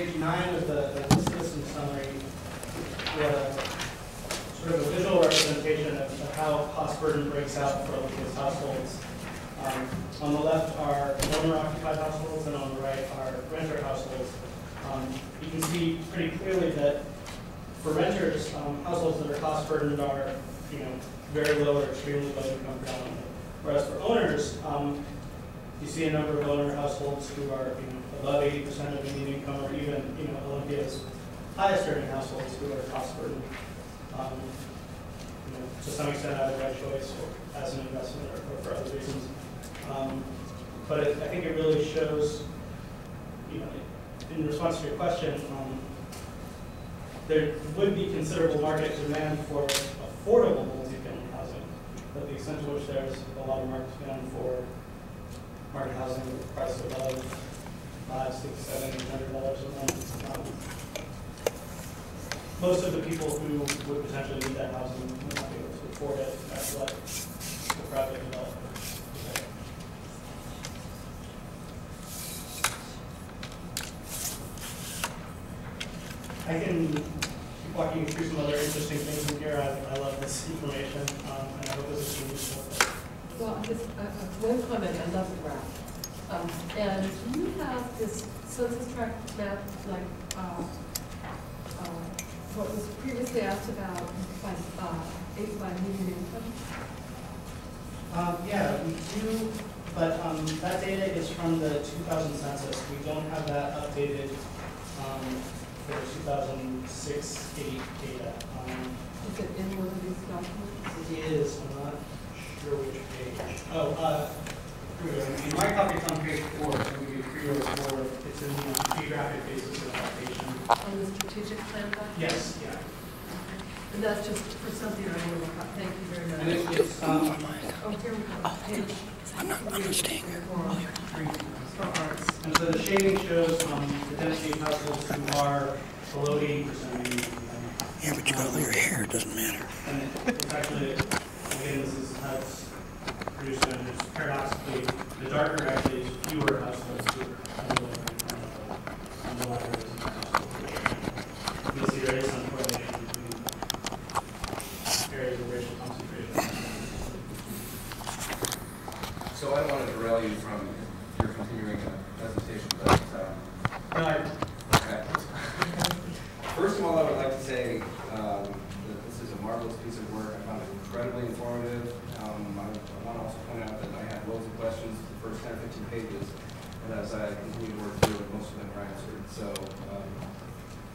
page 9 of the system summary, sort of a visual representation of how cost burden breaks out for Olympia's households. On the left are owner-occupied households, and on the right are renter households. You can see pretty clearly that for renters, households that are cost burdened are, very low or extremely low income predominantly. Whereas for owners, you see a number of owner households who are, above 80% of median income, or even, Olympia's highest earning households who are cost burdened. To some extent out of the right choice, or as an investment, or for other reasons. But I think it really shows, in response to your question, there would be considerable market demand for affordable multifamily housing, but the extent to which there's a lot of market demand for market housing with price above $500, $600, $700, $800 a month. Most of the people who would potentially need that housing would not be able to afford it. That's what the private developers say. I can keep walking you through some other interesting things in here. I love this information, and I hope this is useful. Well, just one comment. I love the graph. And do you have this census tract map, like what was previously asked about by median income? Yeah, we do, but that data is from the 2000 census. We don't have that updated for the 2006-8 data. Is it in one of these documents? It is. I'm not sure which page. Oh, here we go. My copy is on page 4, so we do 3 or 4. It's in the geographic basis of adaptation. On the strategic plan document? Yes, yeah. And that's just for something I want to look up. Thank you very much. And it's oh, here we go. Page. I'm not staying here. For arts. And so the shading shows the density of households who are below 80% median income. Yeah, but you got all your hair. It doesn't matter. And it's actually, again, this is how it's produced, and it's paradoxically, the darker actually is fewer households who are below 80%, and the lighter is households. You'll see there is some correlation between areas of racial concentration. So I don't want to derail you from your continuing presentation, but okay. First of all, I would like to say that this is a marvelous piece of work. I found it incredibly informative. I want to also point out that I had loads of questions the first 10 or 15 pages, and as I continue to work through it, most of them were answered. So,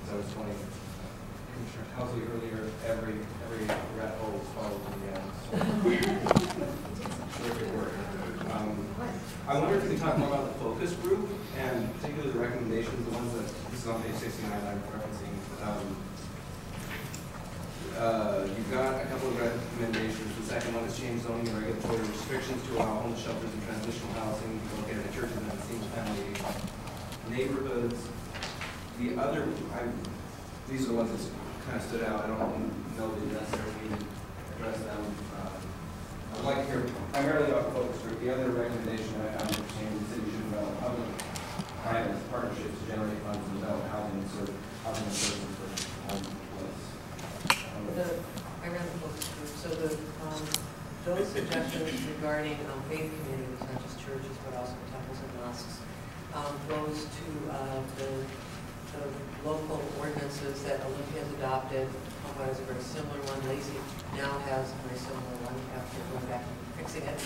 as I was telling Commissioner Housley earlier, every rat hole is followed in the end. So, terrific work. I wonder if we can talk more about the focus group, and particularly the recommendations, the ones that, this is on page 69 I'm referencing. You've got a couple of recommendations. The second one is change zoning and regulatory restrictions to allow homeless shelters and transitional housing located in churches and single-family neighborhoods. The other, these are the ones that kind of stood out. I don't know the necessarily need to address them. I would like to hear primarily about the focus group. The other recommendation I understand the city should develop public private partnerships to generate funds and develop housing and services for homeless. I ran the focus group. So those suggestions regarding faith communities, not just churches, but also temples and mosques, goes to the local ordinances that Olympia has adopted. Oklahoma has a very similar one. Lacey now has a very similar one after going back and fixing it.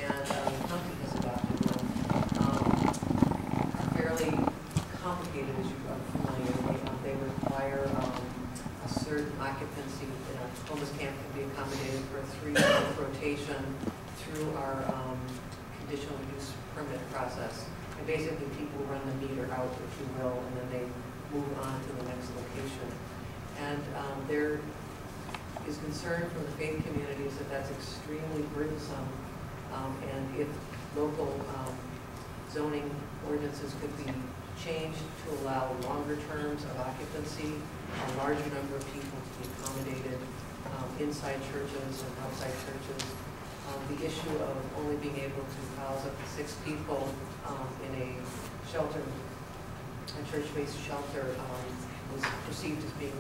And County has adopted one. Fairly complicated, as you are familiar with. They require a certain occupancy in a homeless camp can be accommodated for a 3-month rotation through our conditional use permit process. And basically people run the meter out, if you will, and then they move on to the next location. And there is concern from the faith communities that that's extremely burdensome, and if local zoning ordinances could be changed to allow longer terms of occupancy, a larger number of people to be accommodated inside churches and outside churches. The issue of only being able to house up to 6 people in a shelter a church-based shelter was perceived as being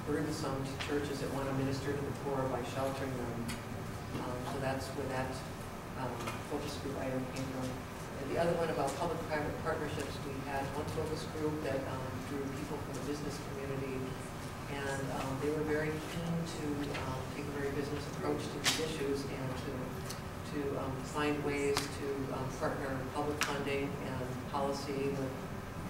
burdensome to churches that want to minister to the poor by sheltering them. So that's where that focus group item came from. And the other one about public-private partnerships, we had one focus group that drew people from the business community, and they were very keen to take a very business approach to these issues and to find ways to partner public funding and policy with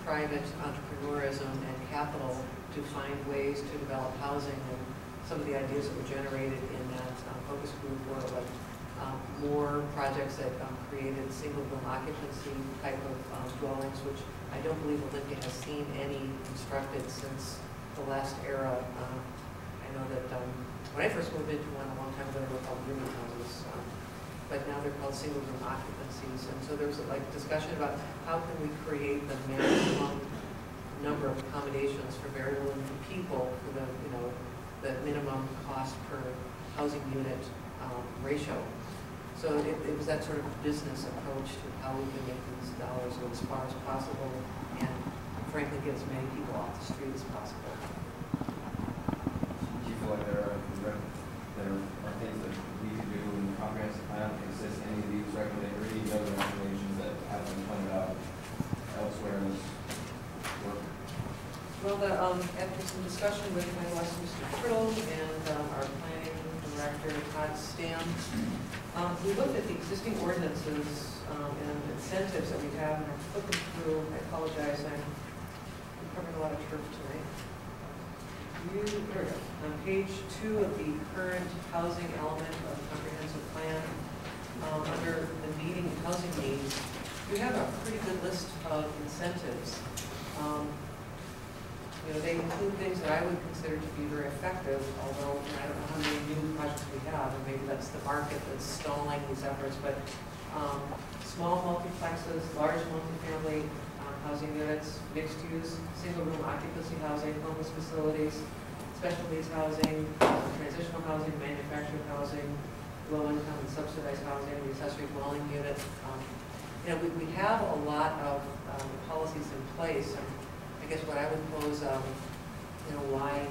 private entrepreneurism and capital to find ways to develop housing. And some of the ideas that were generated in that focus group were like more projects that created single-room occupancy type of dwellings, which I don't believe Olympia has seen any constructed since the last era. I know that when I first moved into one a long time ago, they were called rooming houses, but now they're called single-room occupancies. And so there was like discussion about how can we create the maximum number of accommodations for very low income people for the the minimum cost per housing unit ratio. So it was that sort of business approach to how we can make these dollars go as far as possible and frankly get as many people off the street as possible. Do you feel like there are things that we can do in the comprehensive plan to assist any of these recommendations, other recommendations that have been pointed out elsewhere in this work? Well, after some discussion with my boss, Mr. Criddle, and our planning director, Todd Stam, we looked at the existing ordinances and incentives that we have, and I'm flipping through. I apologize, I'm covering a lot of turf tonight. Here we go. On page 2 of the current housing element of the comprehensive plan, under the meeting and housing needs, you have a pretty good list of incentives. They include things that I would consider to be very effective, although I don't know how many new projects we have, and maybe that's the market that's stalling these efforts, but small multiplexes, large multifamily housing units, mixed use, single room occupancy housing, homeless facilities, specialties housing, transitional housing, manufactured housing, low income and subsidized housing, the accessory dwelling unit. We have a lot of policies in place. I guess what I would pose, why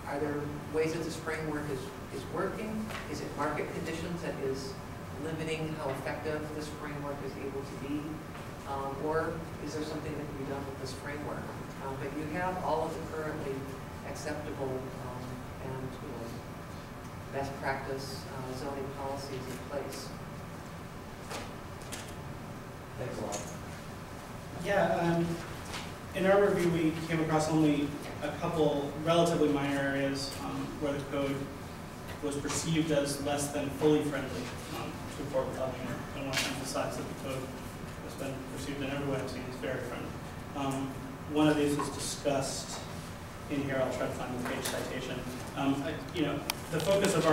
are there ways that this framework is working? Is it market conditions that is limiting how effective this framework is able to be? Or is there something that can be done with this framework? But you have all of the currently acceptable and best practice zoning policies in place. Thanks a lot. Yeah, in our review, we came across only a couple relatively minor areas where the code was perceived as less than fully friendly to affordable housing. I want to emphasize that the code has been perceived in every way I've seen as very friendly. One of these is discussed in here. I'll try to find the page citation. The focus of our